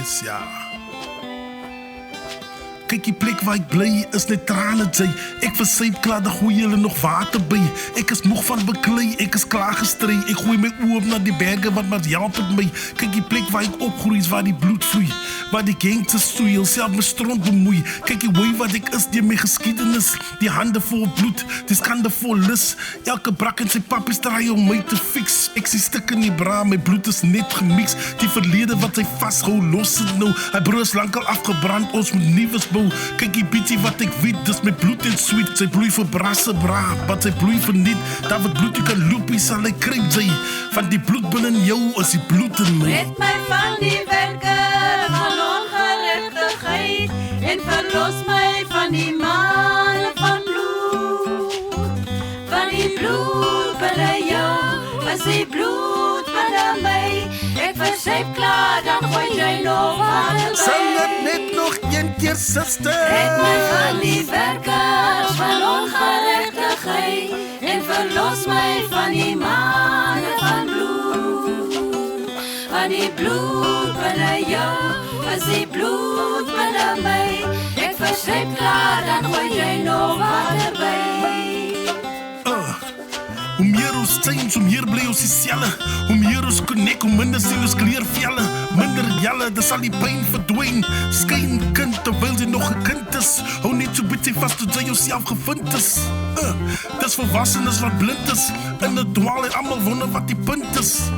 Yes, ja. Kyk die plek waar ek bly is net trane jy. Ek versyp klaar, dan gooi julle nog water by. Ek is moeg van beklei, ek is klaar gestry. Ek gooi my oor na die berge wat maar help het my. Kyk die plek waar ek opgroei is waar die bloed vloei, waar die gangsters stoei, self my stront bemoei. Kyk die way wat ek is, die my geskiedenis, die hande vol bloed, die skande vol lus. Elke brak en sy pappies draai om my te fix. Ek sien stik in die bra, my bloed is net gemix. Die verlede wat sy vasthou, los het nou. Hy broer is lang al afgebrand, ons moet nuus bou. Kyk die bietjie wat ek weet, dis my bloed en sweet. Sy bloei vir brasse bra, wat sy bloei vir niet. Daar wat bloed jy kan loopie, sal hy kruip jy. Van die bloed binne jou is die bloed in my. Red my van die werker van ongerechtigheid en verlos my van die male van bloed. Van die bloed binne jou is die bloed binne my. Ek versyp klaar, dan gooi jy nog water by. Sing het net nog een keer, sister. Red my van die werkers van ongerechtigheid en verlos my van die male van bloed. Van die bloed binne jou is die bloed binne my. Ek versyp klaar, dan gooi jy nog water by. Hoe meer ons change, hoe meer bly ons dieselfde. Hoe meer ons connect, hoe minder sien ons kleurvelle. Minder jelle, dan sal die pyn verdwyn. Skyn kind, terwyl jy nog 'n kind is. Hou net so bietjie vas tot jy jouself gevind is. Dis volwassenes wat blind is. In 'n dwaal en almal wonder wat die punt is.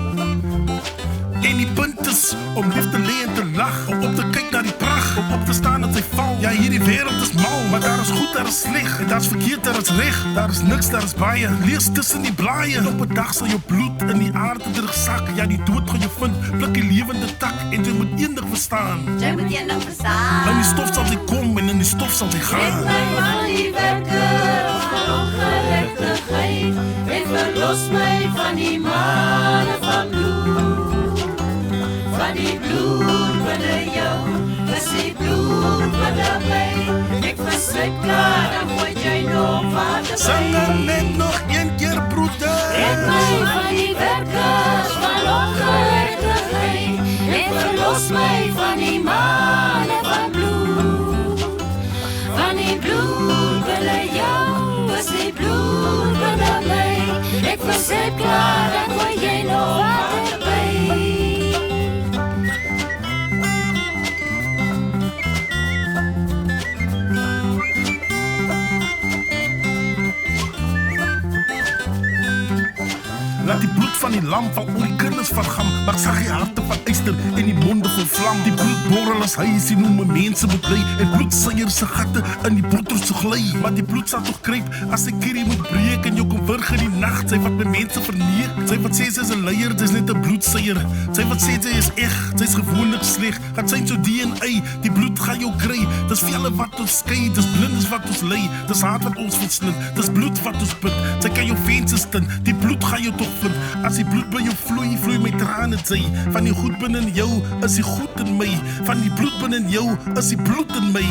En die punt is om lief te lê en te lag, om op te kyk na die pragt, om op te staan as hy val. Ja, hierdie wêreld is mal, maar daar is goed, daar is sleg. En daar is verkeerd, daar is reg. Daar is niks, daar is baie. Lees tussen die blaaie. En op 'n dag sal jou bloed in die aarde terugsak. Ja, die dood gaan jou vind, pluk die lewende tak. En jy moet eendag verstaan. Jy moet eendag verstaan. In die stof sal sy kom en in die stof sal sy gaan. Red my van die werker van ongerechtigheid en verlos my van die male van bloed. Van die bloed binne jou is die bloed binne my. Ek versyp klaar, dan gooi jy nog water by. Sing net nog een keer, broeder. Red my van die werkers van ongerechtigheid en verlos my van die male van bloed. Van die bloed binne jou is die bloed binne my. Ek versyp klaar, dan gooi jy nog water by. Laat die bloed van die lam val oor die kinders van Gam. Maar sag die harte van yster en die monde vol vlam. Die bloed borrel as hy is, die noem my mense moet bly. En bloed seier se gatte in die bottels so gly. Maar die bloed sal toch kruip as sy kierie moet breek. En jou kom wurg in die nacht, sy wat my mense verneek. Sy wat sê sy is 'n leier, sy is net 'n bloedseier. Sy wat sê sy is echt, sy is gewoonlik sleg. Gaat sy so DNA, die bloed gaan jou kry. Dis velle wat ons skei, dis blindes wat ons lei. Dis haat wat ons verslind, dis bloed wat ons put. Sy kan jou vense stint, die bloed gaan jou toch vind. As die bloed by jou vloei, vloei my trane sy. Van die goed binne in jou is die goed in my. Van die bloed binne in jou is die bloed in my.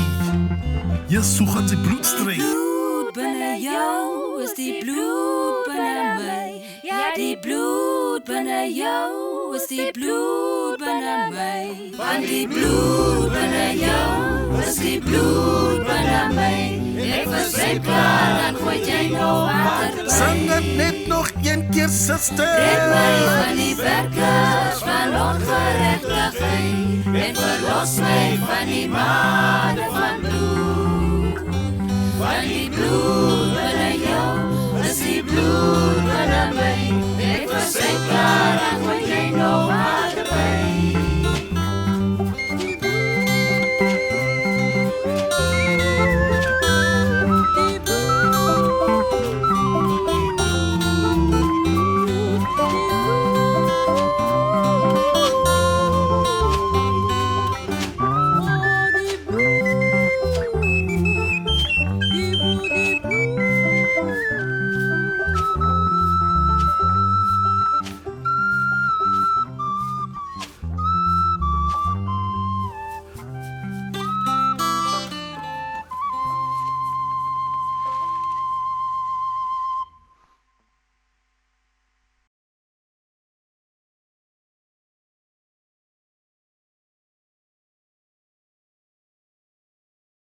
Jesus, so gaan sy bloed stry. Bloed binne jou is die bloed binne my. Ja, die bloed binne jou is die bloed binne my. Van die bloed binne jou is die bloed binne my. Ek versyp klaar, dan gooi jy nog water by. Sing het net nog een keer, sister. Red my van die werkers van ongerechtigheid en verlos my van die male